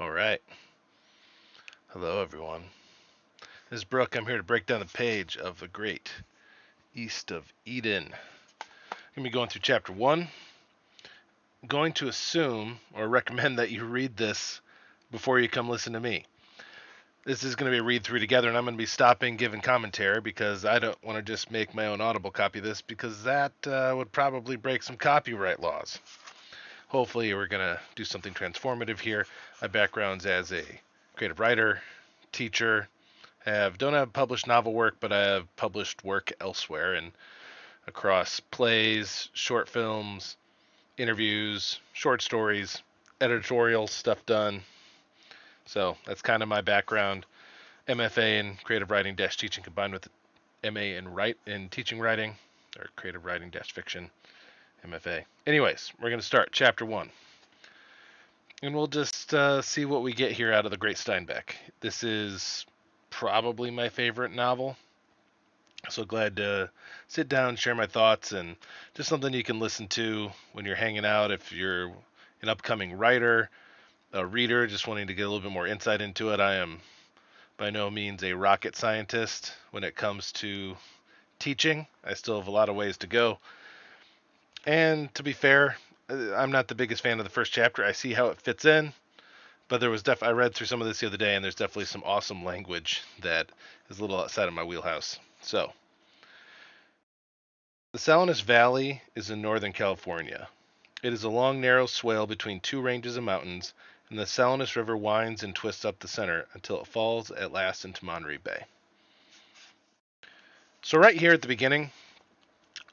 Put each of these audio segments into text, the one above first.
All right. Hello, everyone. This is Brooke. I'm here to break down the page of The Great East of Eden. I'm going to be going through chapter 1. I'm going to assume or recommend that you read this before you come listen to me. This is going to be a read through together, and I'm going to be stopping giving commentary because I don't want to just make my own Audible copy of this because that would probably break some copyright laws. Hopefully, we're going to do something transformative here. My background's as a creative writer, teacher, don't have published novel work, but I have published work elsewhere and across plays, short films, interviews, short stories, editorial stuff done. So that's kind of my background. MFA in creative writing dash teaching combined with MA in teaching writing or creative writing dash fiction MFA. Anyways, we're going to start chapter 1. And we'll just see what we get here out of the Great Steinbeck. This is probably my favorite novel. So glad to sit down, share my thoughts, and just something you can listen to when you're hanging out. If you're an upcoming writer, a reader, just wanting to get a little bit more insight into it. I am by no means a rocket scientist when it comes to teaching. I still have a lot of ways to go. And to be fair, I'm not the biggest fan of the first chapter. I see how it fits in, but there was I read through some of this the other day, and there's definitely some awesome language that is a little outside of my wheelhouse. So, the Salinas Valley is in Northern California. It is a long, narrow swale between two ranges of mountains, and the Salinas River winds and twists up the center until it falls at last into Monterey Bay. So, right here at the beginning,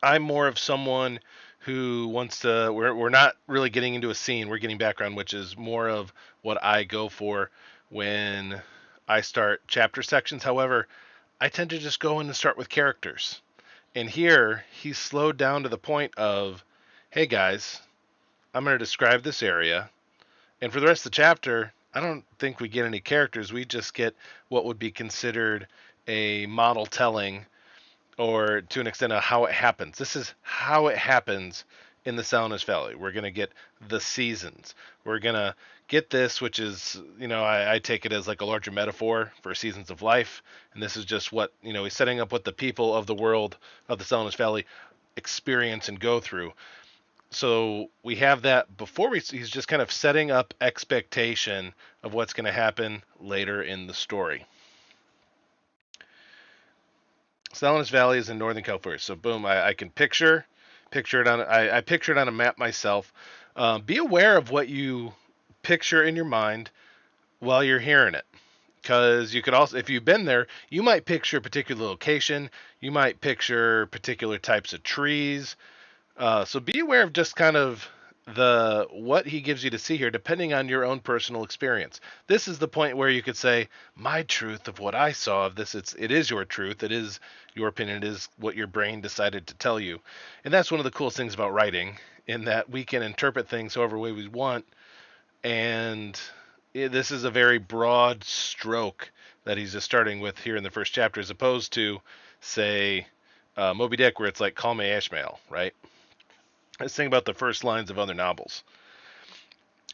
I'm more of someone who wants to. We're not really getting into a scene, we're getting background, which is more of what I go for when I start chapter sections. However, I tend to just go in and start with characters. And here, he's slowed down to the point of, hey guys, I'm going to describe this area. And for the rest of the chapter, I don't think we get any characters. We just get what would be considered a model telling, or to an extent, of how it happens. This is how it happens in the Salinas Valley. We're going to get the seasons. We're going to get this, which is, I take it as like a larger metaphor for seasons of life. And this is just what, he's setting up what the people of the world of the Salinas Valley experience and go through. So we have that before he's just kind of setting up expectation of what's going to happen later in the story. Salinas Valley is in Northern California. So boom, I can picture it on I picture it on a map myself. Be aware of what you picture in your mind while you're hearing it, because you could also, if you've been there, you might picture a particular location, you might picture particular types of trees. So be aware of just kind of what he gives you to see here, depending on your own personal experience. This is the point where you could say, my truth of what I saw of this, it is your truth, it is your opinion, it is what your brain decided to tell you. And that's one of the coolest things about writing, in that we can interpret things however way we want. And this is a very broad stroke that he's just starting with here in the first chapter, as opposed to, say, Moby Dick, where it's like, call me Ishmael, right? Let's think about the first lines of other novels.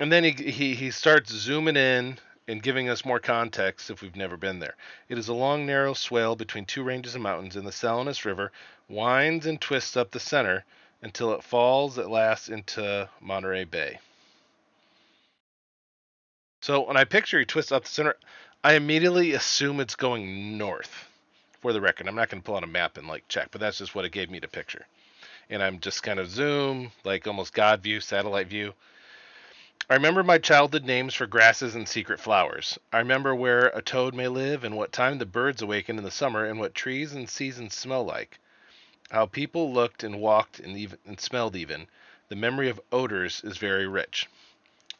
And then he starts zooming in and giving us more context if we've never been there. It is a long, narrow swale between two ranges of mountains, and the Salinas River winds and twists up the center until it falls at last into Monterey Bay. So when I picture he twists up the center, I immediately assume it's going north. For the record, I'm not going to pull out a map and check, but that's just what it gave me to picture. And I'm just kind of zoom, like almost God view, satellite view. I remember my childhood names for grasses and secret flowers. I remember where a toad may live and what time the birds awaken in the summer and what trees and seasons smell like. How people looked and walked and smelled even. The memory of odors is very rich.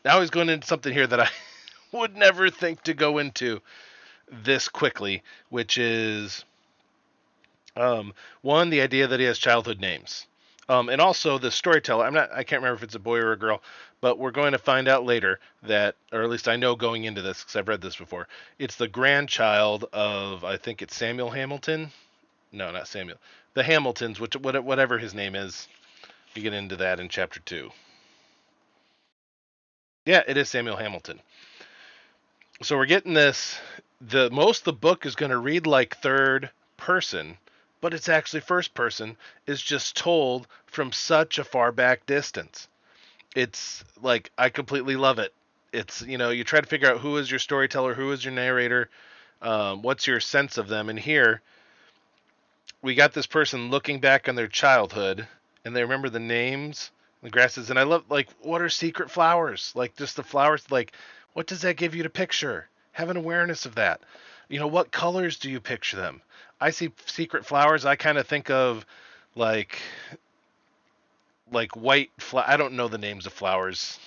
Now he's going into something here that I would never think to go into this quickly, which is one, the idea that he has childhood names. And also the storyteller, I can't remember if it's a boy or a girl, but we're going to find out later that, or at least I know going into this because I've read this before, it's the grandchild of, I think it's Samuel Hamilton. No, not Samuel. The Hamiltons, whatever his name is. We get into that in chapter 2. Yeah, it is Samuel Hamilton. So we're getting this. Most of the book is going to read like third person, but it's actually first person. Is just told from such a far back distance. It's like I completely love it. It's you try to figure out who is your storyteller, who is your narrator, what's your sense of them, and here we got this person looking back on their childhood and they remember the names, the grasses, and I love like what are secret flowers? Like just the flowers, like what does that give you to picture? Have an awareness of that. What colors do you picture them? I see secret flowers, I kind of think of like white I don't know the names of flowers.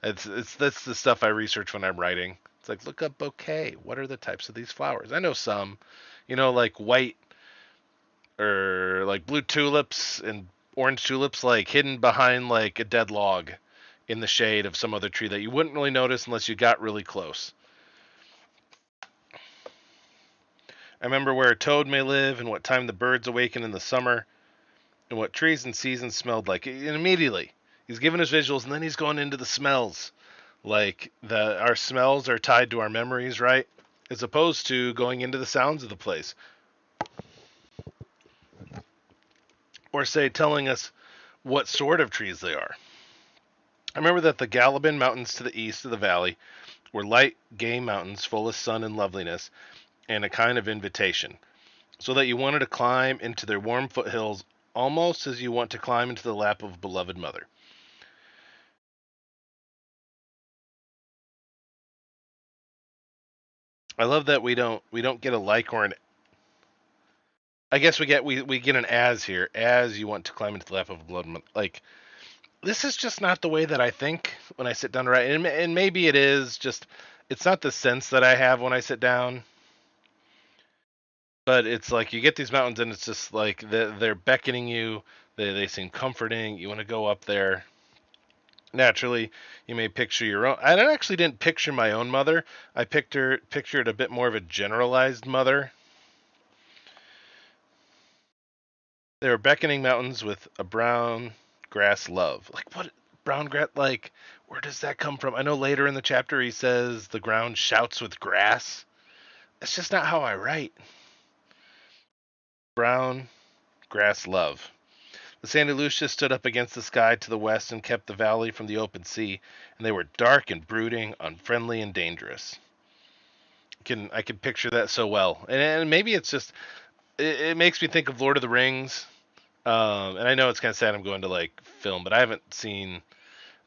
It's that's the stuff I research when I'm writing. It's like look up bouquet. What are the types of these flowers? I know some, like white or like blue tulips and orange tulips like hidden behind like a dead log in the shade of some other tree that you wouldn't really notice unless you got really close. I remember where a toad may live and what time the birds awaken in the summer and what trees and seasons smelled like. And immediately he's giving us visuals and then he's going into the smells. Like our smells are tied to our memories, right? As opposed to going into the sounds of the place. Or say telling us what sort of trees they are. I remember that the Galabin Mountains to the east of the valley were light, gay mountains full of sun and loveliness, and a kind of invitation, so that you wanted to climb into their warm foothills almost as you want to climb into the lap of a beloved mother. I love that we don't get a like or an. I guess we get an as here, as you want to climb into the lap of a beloved mother. Like this is just not the way that I think when I sit down to write, and maybe it is just it's not the sense that I have when I sit down. But it's like you get these mountains and it's just like they're beckoning you. They seem comforting. You want to go up there. Naturally, you may picture your own. I actually didn't picture my own mother. I pictured a bit more of a generalized mother. They were beckoning mountains with a brown grass love. Like what brown grass? Like where does that come from? I know later in the chapter he says the ground shouts with grass. That's just not how I write. Brown grass love. The Santa Lucia stood up against the sky to the west and kept the valley from the open sea, and they were dark and brooding, unfriendly and dangerous. I can picture that so well, and maybe it's just it makes me think of Lord of the Rings. And I know it's kind of sad I'm going to like film, but I haven't seen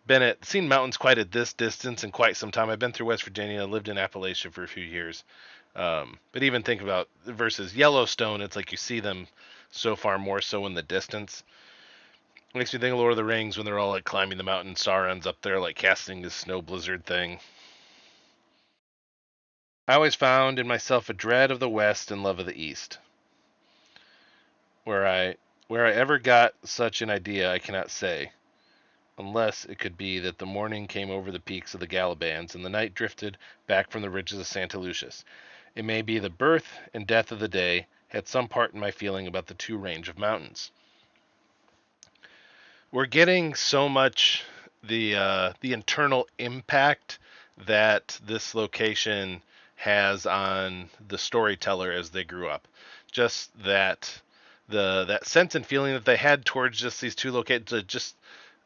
mountains quite at this distance in quite some time. I've been through West Virginia, lived in Appalachia for a few years, but even think about versus Yellowstone, it's like you see them so far more so in the distance. Makes me think of Lord of the Rings when they're all like climbing the mountain. Sauron's up there like casting this snow blizzard thing. I always found in myself a dread of the West and love of the East. Where I where I ever got such an idea I cannot say, unless it could be that the morning came over the peaks of the Galabans and the night drifted back from the ridges of Santa Lucius. It may be the birth and death of the day had some part in my feeling about the two range of mountains. We're getting so much the internal impact that this location has on the storyteller as they grew up. Just that sense and feeling that they had towards just these two locations, just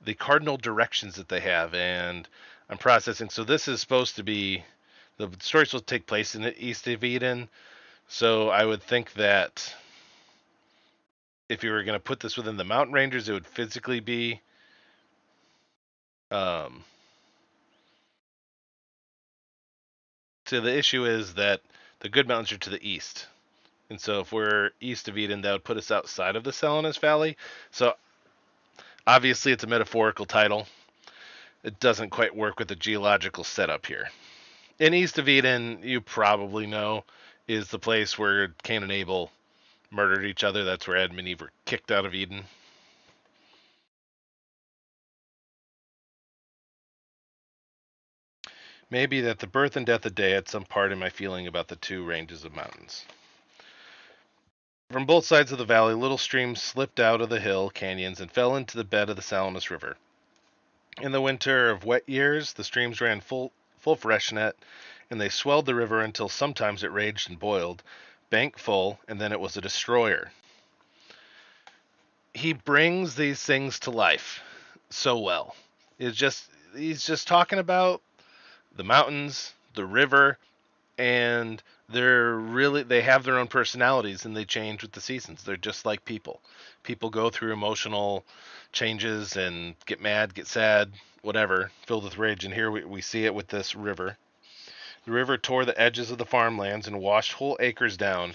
the cardinal directions that they have, and I'm processing. So this is supposed to be the story supposed to take place in the east of Eden. So I would think that if you were going to put this within the mountain ranges, it would physically be um, so the issue is that the good mountains are to the east. And so if we're east of Eden, that would put us outside of the Salinas Valley. So obviously it's a metaphorical title. It doesn't quite work with the geological setup here. In east of Eden, you probably know, is the place where Cain and Abel murdered each other. That's where Adam and Eve were kicked out of Eden. Maybe that the birth and death of day had some part in my feeling about the two ranges of mountains. From both sides of the valley, little streams slipped out of the hill canyons and fell into the bed of the Salamis River. In the winter of wet years, the streams ran full freshet, and they swelled the river until sometimes it raged and boiled, bank full, and then it was a destroyer. He brings these things to life so well. It's just he's just talking about the mountains, the river, and they have their own personalities and they change with the seasons. They're just like people. People go through emotional changes and get mad, get sad, whatever, filled with rage. And here we see it with this river. The river tore the edges of the farmlands and washed whole acres down.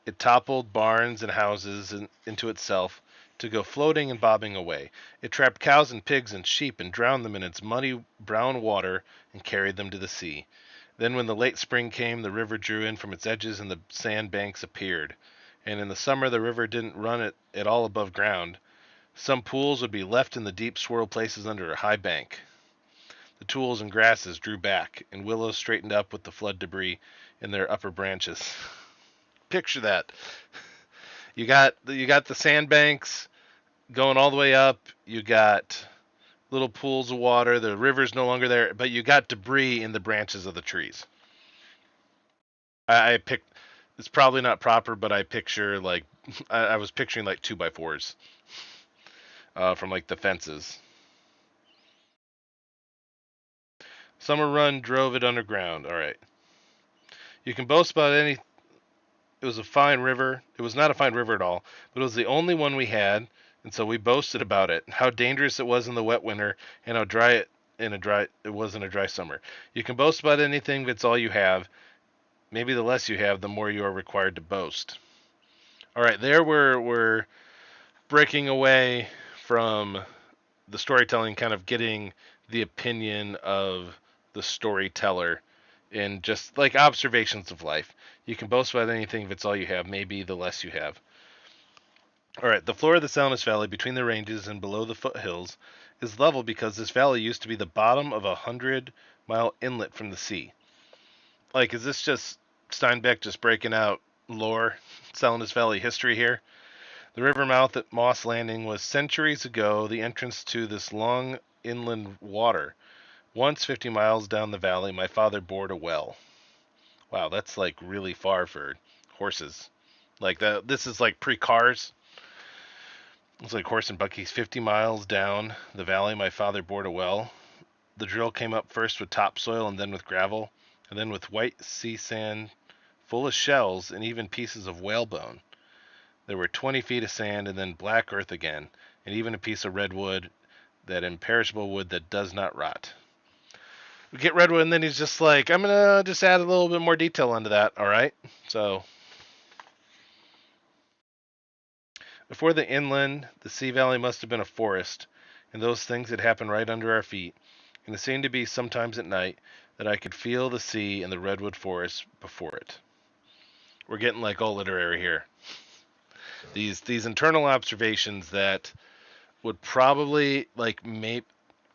It toppled barns and houses into itself to go floating and bobbing away. It trapped cows and pigs and sheep and drowned them in its muddy brown water and carried them to the sea. Then when the late spring came, the river drew in from its edges and the sand banks appeared. And in the summer the river didn't run at all above ground. Some pools would be left in the deep swirl places under a high bank. The tules and grasses drew back, and willows straightened up with the flood debris in their upper branches. Picture that. You got the sandbanks going all the way up. You got little pools of water. The river's no longer there, but you got debris in the branches of the trees. I picked. It's probably not proper, but I picture like I was picturing like 2x4s from like the fences. Summer Run drove it underground. All right. You can boast about any. It was a fine river. It was not a fine river at all, but it was the only one we had, and so we boasted about it. How dangerous it was in the wet winter, and how dry it was in a dry summer. You can boast about anything if it's all you have. Maybe the less you have, the more you are required to boast. All right, there we're breaking away from the storytelling, kind of getting the opinion of the storyteller in just like observations of life. You can boast about anything if it's all you have, maybe the less you have. All right, the floor of the Salamis Valley between the ranges and below the foothills is level because this valley used to be the bottom of a 100-mile inlet from the sea. Like, is this just Steinbeck just breaking out lore, Salamis Valley history here? The river mouth at Moss Landing was centuries ago the entrance to this long inland water. Once 50 miles down the valley, my father bored a well. Wow, that's like really far for horses. Like that, this is like pre-cars. It's like horse and buggies. 50 miles down the valley, my father bored a well. The drill came up first with topsoil and then with gravel, and then with white sea sand full of shells and even pieces of whalebone. There were 20 feet of sand and then black earth again, and even a piece of redwood, that imperishable wood that does not rot. We get redwood, and then he's just like, I'm going to just add a little bit more detail onto that, all right? So, before the inland, the sea valley must have been a forest, and those things had happened right under our feet. And it seemed to be sometimes at night that I could feel the sea and the redwood forest before it. We're getting like all literary here. These internal observations that would probably like maybe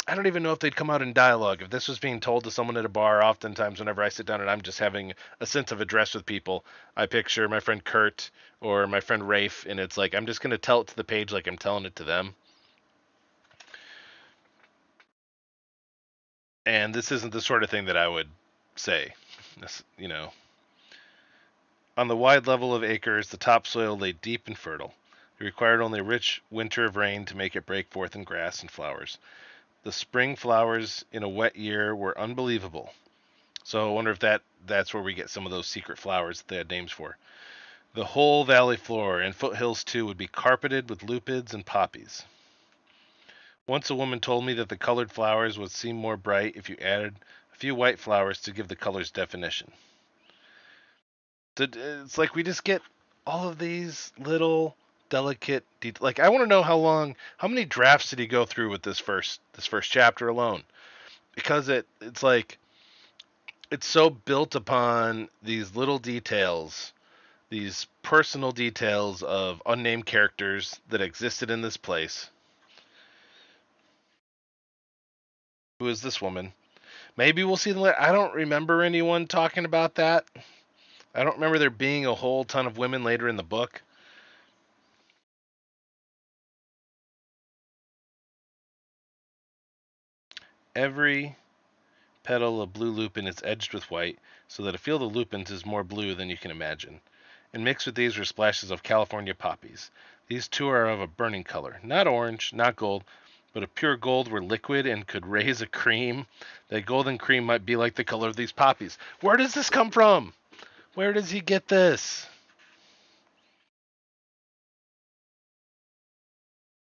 I don't even know if they'd come out in dialogue. If this was being told to someone at a bar, oftentimes whenever I sit down and I'm just having a sense of address with people, I picture my friend Kurt or my friend Rafe, and it's like I'm just going to tell it to the page like I'm telling it to them. And this isn't the sort of thing that I would say. This, on the wide level of acres, the topsoil lay deep and fertile. It required only a rich winter of rain to make it break forth in grass and flowers. The spring flowers in a wet year were unbelievable. So I wonder if that's where we get some of those secret flowers that they had names for. The whole valley floor and foothills too would be carpeted with lupids and poppies. Once a woman told me that the colored flowers would seem more bright if you added a few white flowers to give the colors definition. It's like we just get all of these little delicate like I want to know how many drafts did he go through with this first chapter alone? Because it's like it's so built upon these little details, these personal details of unnamed characters that existed in this place. Who is this woman? Maybe we'll see them later. I don't remember anyone talking about that. I don't remember there being a whole ton of women later in the book. Every petal of blue lupin is edged with white, so that a field of lupins is more blue than you can imagine. And mixed with these were splashes of California poppies. These too are of a burning color, not orange, not gold, but if pure gold were liquid and could raise a cream, that golden cream might be like the color of these poppies. Where does this come from? Where does he get this?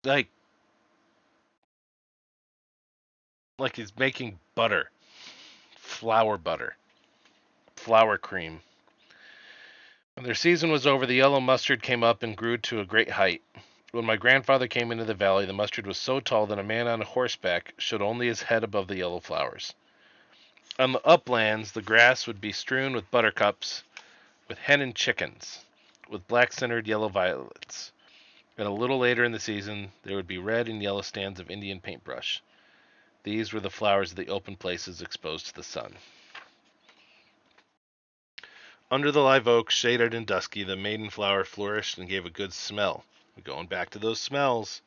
Like, like he's making butter, flour butter, flour cream. When their season was over, the yellow mustard came up and grew to a great height. When my grandfather came into the valley, the mustard was so tall that a man on horseback showed only his head above the yellow flowers. On the uplands, the grass would be strewn with buttercups, with hen and chickens, with black-centered yellow violets. And a little later in the season, there would be red and yellow stands of Indian paintbrush. These were the flowers of the open places exposed to the sun. Under the live oak, shaded and dusky, the maiden flower flourished and gave a good smell. We're going back to those smells.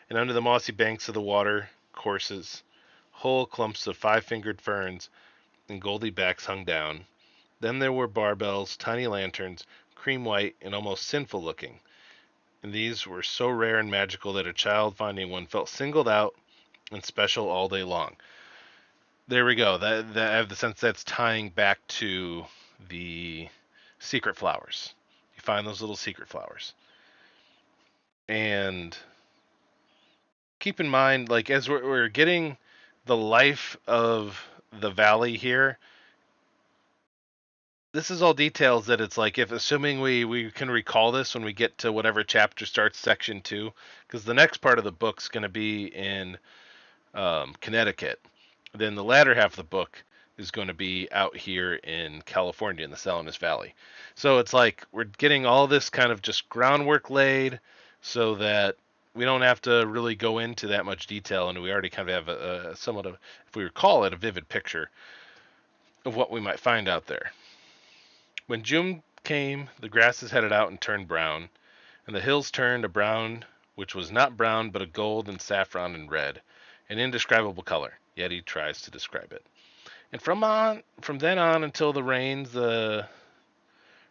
And under the mossy banks of the water courses, whole clumps of five-fingered ferns and goldy backs hung down. Then there were barbels, tiny lanterns, cream white and almost sinful looking. And these were so rare and magical that a child finding one felt singled out and special all day long. There we go. That I have the sense that's tying back to the secret flowers. You find those little secret flowers. And keep in mind, like, as we're getting the life of the valley here, this is all details that it's like, if assuming we can recall this when we get to whatever chapter starts section 2, because the next part of the book's going to be in Connecticut. Then the latter half of the book is going to be out here in California in the Salinas Valley. So it's like we're getting all this kind of just groundwork laid so that we don't have to really go into that much detail, and we already kind of have a somewhat of, if we recall it, a vivid picture of what we might find out there. When June came, the grasses headed out and turned brown, and the hills turned a brown which was not brown but a gold and saffron and red, an indescribable color. Yet he tries to describe it. And from then on until the rains, the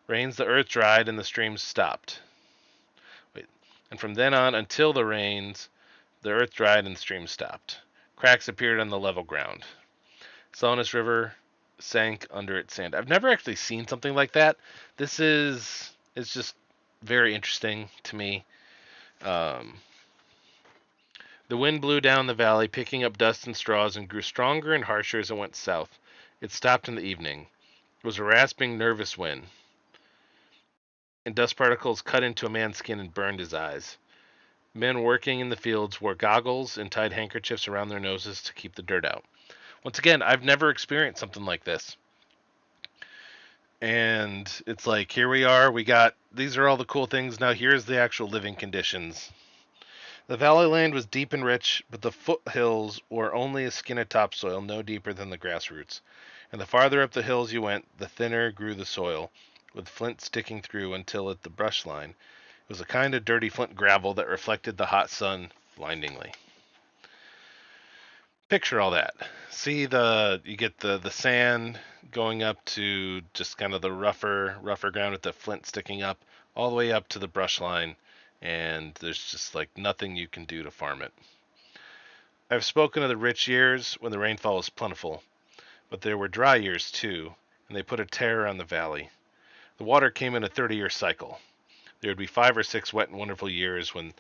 earth dried and the streams stopped. Wait. And from then on until the rains, the earth dried and the streams stopped. Cracks appeared on the level ground. Salinas River sank under its sand. I've never actually seen something like that. It's just very interesting to me. The wind blew down the valley, picking up dust and straws, and grew stronger and harsher as it went south. It stopped in the evening. It was a rasping, nervous wind, and dust particles cut into a man's skin and burned his eyes. Men working in the fields wore goggles and tied handkerchiefs around their noses to keep the dirt out. Once again, I've never experienced something like this. And it's like, here we are, these are all the cool things, now here's the actual living conditions. The valley land was deep and rich, but the foothills were only a skin of topsoil, no deeper than the grass roots. And the farther up the hills you went, the thinner grew the soil, with flint sticking through until at the brush line. It was a kind of dirty flint gravel that reflected the hot sun blindingly. Picture all that. See you get the sand going up to just kind of the rougher ground with the flint sticking up, all the way up to the brush line. And there's just like nothing you can do to farm it. I've spoken of the rich years when the rainfall was plentiful, but there were dry years too, and they put a terror on the valley. The water came in a 30-year cycle. There would be 5 or 6 wet and wonderful years when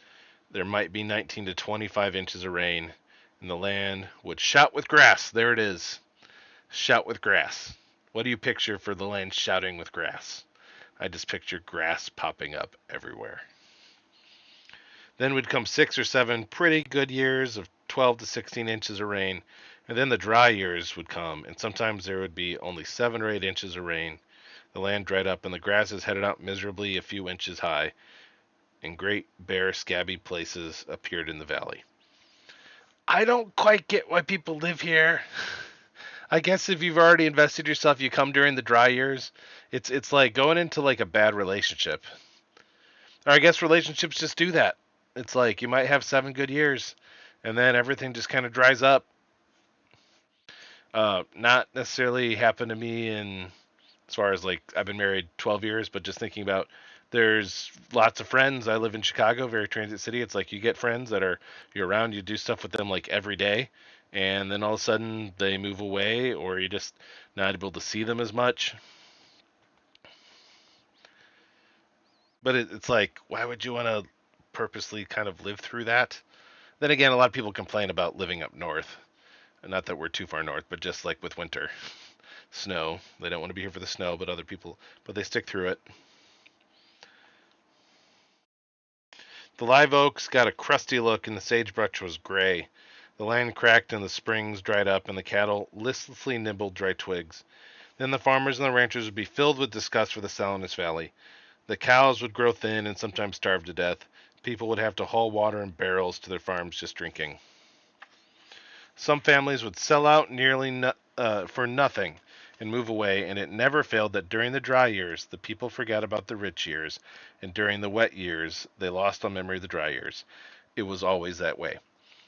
there might be 19 to 25 inches of rain, and the land would shout with grass. There it is. Shout with grass. What do you picture for the land shouting with grass? I just picture grass popping up everywhere. Then would come 6 or 7 pretty good years of 12 to 16 inches of rain, and then the dry years would come, and sometimes there would be only 7 or 8 inches of rain. The land dried up, and the grasses headed out miserably a few inches high, and great bare scabby places appeared in the valley. I don't quite get why people live here. I guess if you've already invested yourself, you come during the dry years. It's like going into like a bad relationship. Or I guess relationships just do that. It's like you might have 7 good years, and then everything just kind of dries up. Not necessarily happened to me in as far as like I've been married 12 years, but just thinking about there's lots of friends. I live in Chicago, very transit city. It's like you get friends that are you're around, you do stuff with them like every day, and then all of a sudden they move away, or you just not able to see them as much. But it's like, why would you want to purposely kind of live through that? Then again, a lot of people complain about living up north. Not that we're too far north, but just like with winter, snow. They don't want to be here for the snow, but other people, but they stick through it. The live oaks got a crusty look, and the sagebrush was gray. The land cracked, and the springs dried up, and the cattle listlessly nibbled dry twigs. Then the farmers and the ranchers would be filled with disgust for the Salinas Valley. The cows would grow thin and sometimes starve to death. People would have to haul water in barrels to their farms just drinking. Some families would sell out for nothing and move away, and it never failed that during the dry years, the people forgot about the rich years, and during the wet years, they lost on memory of the dry years. It was always that way.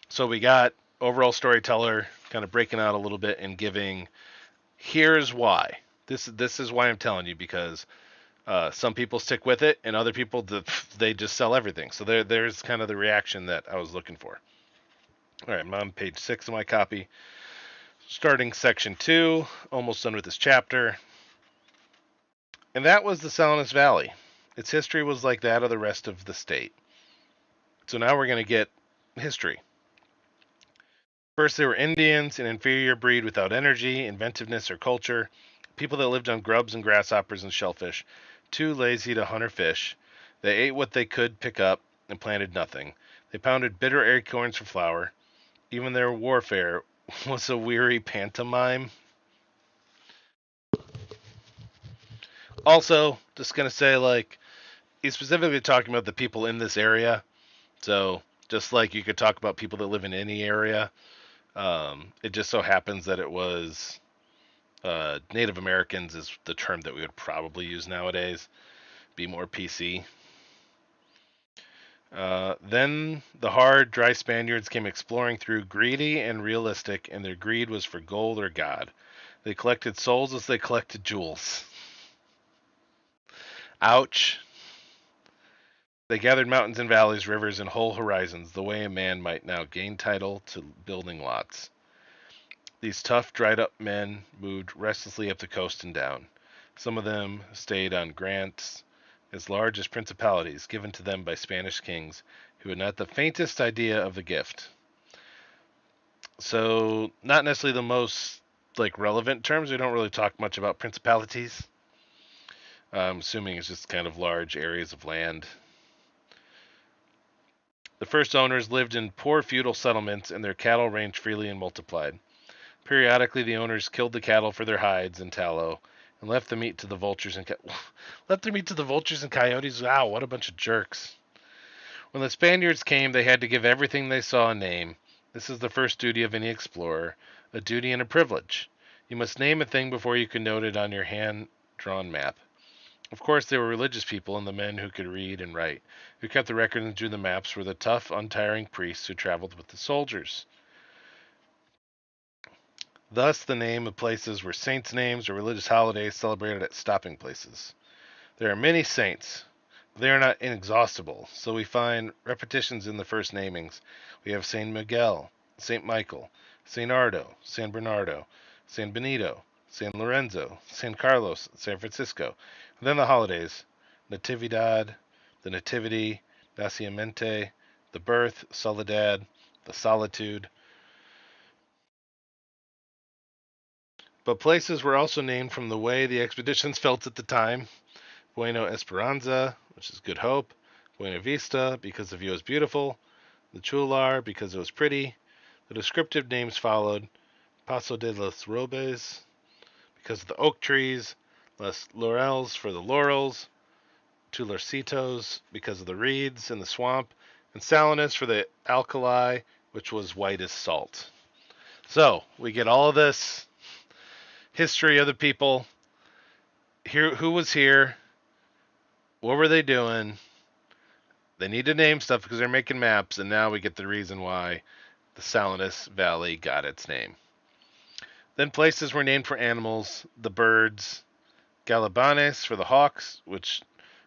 So we got overall storyteller kind of breaking out a little bit and giving, here's why. This is why I'm telling you, because some people stick with it, and other people they just sell everything. So there's kind of the reaction that I was looking for. All right, I'm on page 6 of my copy. Starting section 2, almost done with this chapter. And that was the Salinas Valley. Its history was like that of the rest of the state. So now we're going to get history. First, they were Indians, an inferior breed without energy, inventiveness, or culture. People that lived on grubs and grasshoppers and shellfish, too lazy to hunt or fish. They ate what they could pick up and planted nothing. They pounded bitter acorns for flour. Even their warfare was a weary pantomime. Also, just gonna say, like, he's specifically talking about the people in this area. So, just like you could talk about people that live in any area, it just so happens that it was Native Americans is the term that we would probably use nowadays. Be more PC. Then the hard, dry Spaniards came exploring through, greedy and realistic, and their greed was for gold or God. They collected souls as they collected jewels. Ouch. They gathered mountains and valleys, rivers, and whole horizons, the way a man might now gain title to building lots. These tough, dried-up men moved restlessly up the coast and down. Some of them stayed on grants as large as principalities given to them by Spanish kings who had not the faintest idea of the gift. So, not necessarily the most like relevant terms. We don't really talk much about principalities. I'm assuming it's just kind of large areas of land. The first owners lived in poor feudal settlements, and their cattle ranged freely and multiplied. Periodically, the owners killed the cattle for their hides and tallow, and left the meat to the vultures and left their meat to the vultures and coyotes. Wow, what a bunch of jerks! When the Spaniards came, they had to give everything they saw a name. This is the first duty of any explorer, a duty and a privilege. You must name a thing before you can note it on your hand-drawn map. Of course, they were religious people, and the men who could read and write, who kept the record and drew the maps, were the tough, untiring priests who traveled with the soldiers. Thus, the name of places were saints' names or religious holidays celebrated at stopping places. There are many saints, but they are not inexhaustible, so we find repetitions in the first namings. We have Saint Miguel, Saint Michael, Saint Ardo, San Bernardo, San Benito, San Lorenzo, San Carlos, San Francisco. And then the holidays: Natividad, the Nativity, Nacimiento, the birth, Soledad, the solitude. But places were also named from the way the expeditions felt at the time. Buena Esperanza, which is Good Hope. Buena Vista, because the view is beautiful. The Chular, because it was pretty. The descriptive names followed: Paso de los Robes, because of the oak trees. Los Laurels, for the laurels. Tulorcitos, because of the reeds and the swamp. And Salinas, for the alkali, which was white as salt. So, we get all of this history of the people. Here, who was here? What were they doing? They need to name stuff because they're making maps, and now we get the reason why the Salinas Valley got its name. Then places were named for animals, the birds, Galibanes for the hawks, which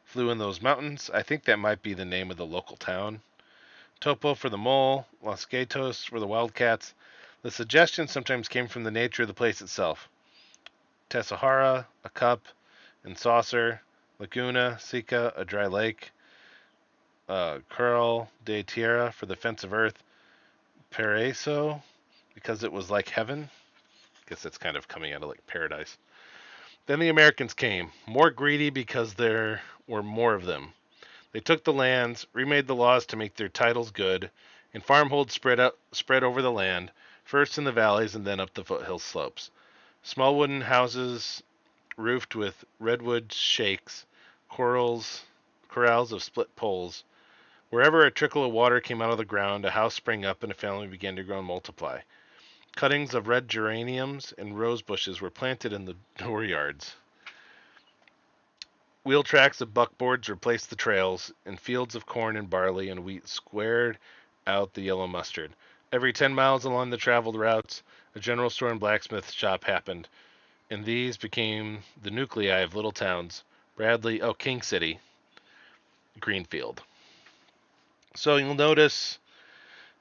flew in those mountains. I think that might be the name of the local town. Topo for the mole, Los Gatos for the wildcats. The suggestion sometimes came from the nature of the place itself. Tessahara, a cup and saucer. Laguna, Sica, a dry lake. Curl de Tierra for the fence of earth. Paraíso, because it was like heaven. I guess that's kind of coming out of like paradise. Then the Americans came, more greedy because there were more of them. They took the lands, remade the laws to make their titles good, and farmholds spread over the land, first in the valleys and then up the foothill slopes. Small wooden houses roofed with redwood shakes, corrals of split poles. Wherever a trickle of water came out of the ground, a house sprang up and a family began to grow and multiply. Cuttings of red geraniums and rose bushes were planted in the dooryards. Wheel tracks of buckboards replaced the trails, and fields of corn and barley and wheat squared out the yellow mustard. Every 10 miles along the traveled routes, a general store and blacksmith shop happened, and these became the nuclei of little towns. King City, Greenfield. So you'll notice,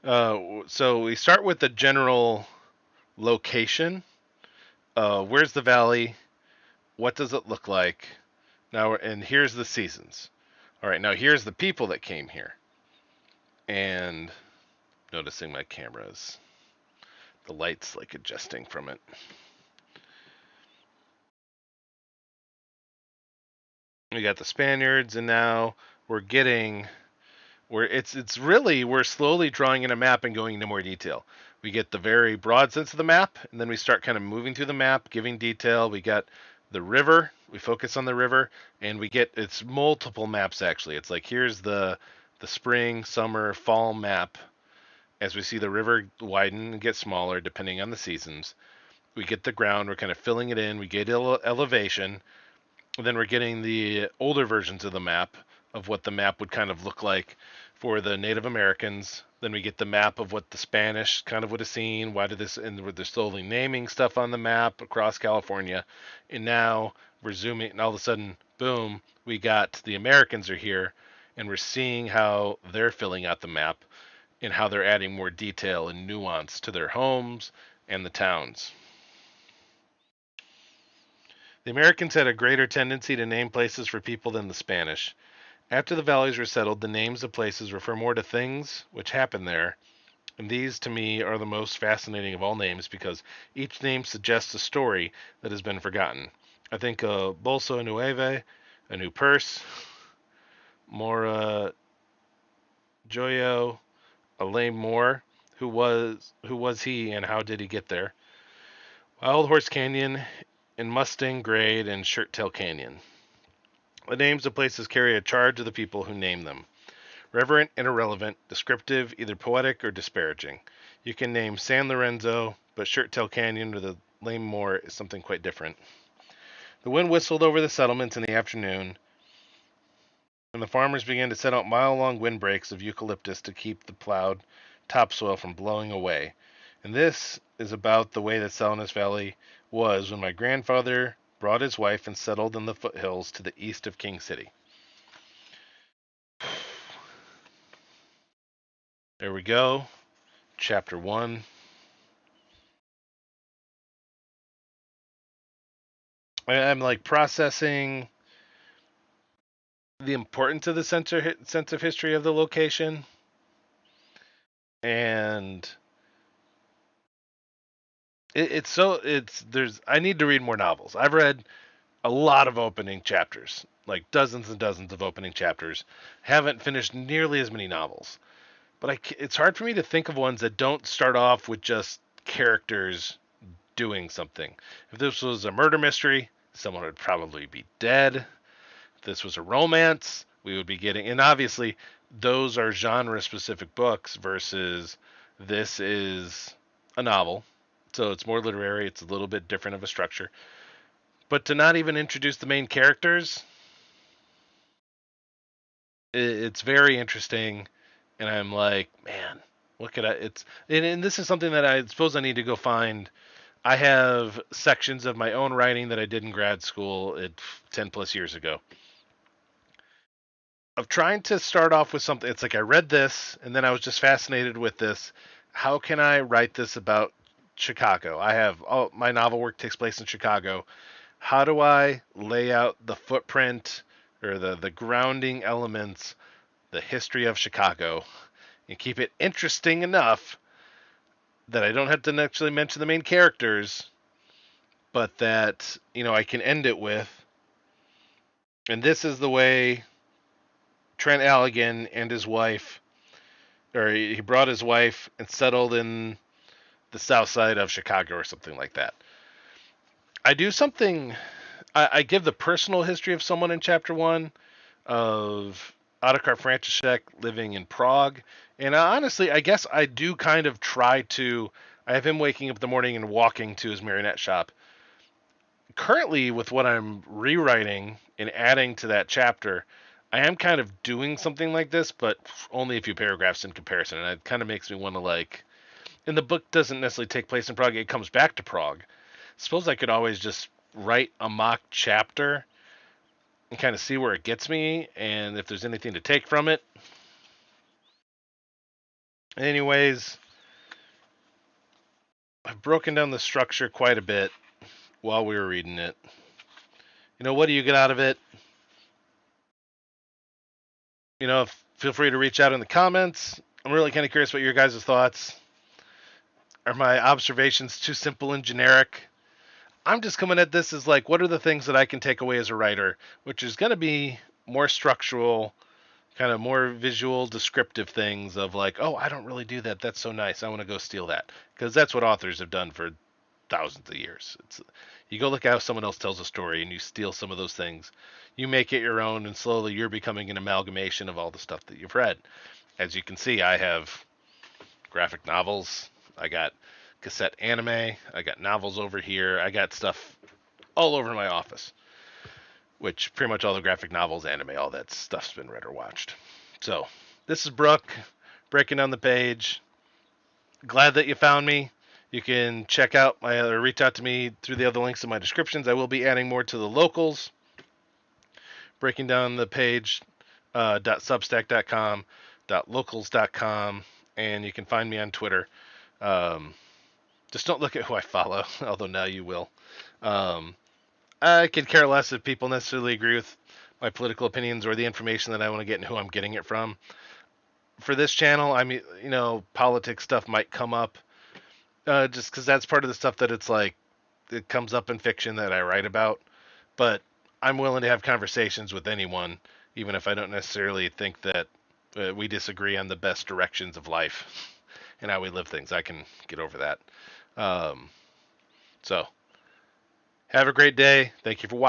so we start with the general location. Where's the valley? What does it look like? Now, and here's the seasons. All right, now here's the people that came here. And noticing my cameras, the light's like adjusting from it. We got the Spaniards, and now we're getting where we're slowly drawing in a map and going into more detail. We get the very broad sense of the map, and then we start kind of moving through the map, giving detail. We got the river. We focus on the river, and it's multiple maps actually. It's like here's the spring, summer, fall map. As we see the river widen and get smaller depending on the seasons, we get the ground. We're kind of filling it in. We get elevation. Then we're getting the older versions of the map of what the map would kind of look like for the Native Americans. Then we get the map of what the Spanish kind of would have seen. Why did this? And they're slowly naming stuff on the map across California. And now we're zooming, and all of a sudden, boom, we got the Americans are here, and we're seeing how they're filling out the map and how they're adding more detail and nuance to their homes and the towns. The Americans had a greater tendency to name places for people than the Spanish. After the valleys were settled, the names of places refer more to things which happened there, and these to me are the most fascinating of all names because each name suggests a story that has been forgotten. I think Bolso Nueve, a new purse, Mora Joyo, a lame Moor. Who was he and how did he get there? Wild Horse Canyon and Mustang Grade and Shirttail Canyon. The names of places carry a charge of the people who name them. Reverent and irrelevant, descriptive, either poetic or disparaging. You can name San Lorenzo, but Shirttail Canyon or the Lame Moor is something quite different. The wind whistled over the settlements in the afternoon, and the farmers began to set out mile-long windbreaks of eucalyptus to keep the plowed topsoil from blowing away. And this is about the way that Salinas Valley was when my grandfather brought his wife and settled in the foothills to the east of King City. There we go. Chapter 1. I'm like processing the importance of the sense of history of the location, and I need to read more novels. I've read a lot of opening chapters, like dozens and dozens of opening chapters. Haven't finished nearly as many novels, but it's hard for me to think of ones that don't start off with just characters doing something. If this was a murder mystery, someone would probably be dead. If this was a romance, we would be getting, and obviously those are genre specific books versus this is a novel. So it's more literary, it's a little bit different of a structure. But to not even introduce the main characters, it's very interesting. And I'm like, man, what could I? And this is something that I suppose I need to go find I have sections of my own writing that I did in grad school 10 plus years ago. Of trying to start off with something. It's like I read this and then I was just fascinated with this. How can I write this about Chicago? I have my novel work takes place in Chicago. How do I lay out the footprint or the grounding elements, the history of Chicago, and keep it interesting enough that I don't have to actually mention the main characters, but that I can end it with. And this is the way Trent Allegan and his wife, or he brought his wife and settled in the south side of Chicago or something like that. I do something. I give the personal history of someone in chapter one of Ottokar František living in Prague, and honestly, I guess I do kind of try to. I have him waking up in the morning and walking to his marionette shop. Currently, with what I'm rewriting and adding to that chapter, I am kind of doing something like this, but only a few paragraphs in comparison, and it kind of makes me want to like. And the book doesn't necessarily take place in Prague; it comes back to Prague. Suppose I could always just write a mock chapter and kind of see where it gets me, and if there's anything to take from it. Anyways, I've broken down the structure quite a bit while we were reading it. What do you get out of it? Feel free to reach out in the comments. I'm really kind of curious what your guys' thoughts. Are my observations too simple and generic? I'm just coming at this as like, what are the things that I can take away as a writer, which is going to be more structural, kind of more visual, descriptive things of like, oh, I don't really do that. That's so nice. I want to go steal that. Because that's what authors have done for thousands of years. You go look at how someone else tells a story and you steal some of those things. You make it your own, and slowly you're becoming an amalgamation of all the stuff that you've read. As you can see, I have graphic novels. I got cassette anime. I got novels over here. I got stuff all over my office, which pretty much all the graphic novels, anime, all that stuff's been read or watched. So, this is Brooke breaking down the page. Glad that you found me. You can check out or reach out to me through the other links in my descriptions. I will be adding more to the locals. Breaking down the page, .substack.com, .locals.com, and you can find me on Twitter. Just don't look at who I follow, although now you will. I could care less if people necessarily agree with my political opinions or the information that I want to get and who I'm getting it from. For this channel, I mean, politics stuff might come up, just because that's part of the stuff that it's like, it comes up in fiction that I write about. But I'm willing to have conversations with anyone, even if I don't necessarily think that we disagree on the best directions of life and how we live things. I can get over that. So, have a great day. Thank you for watching.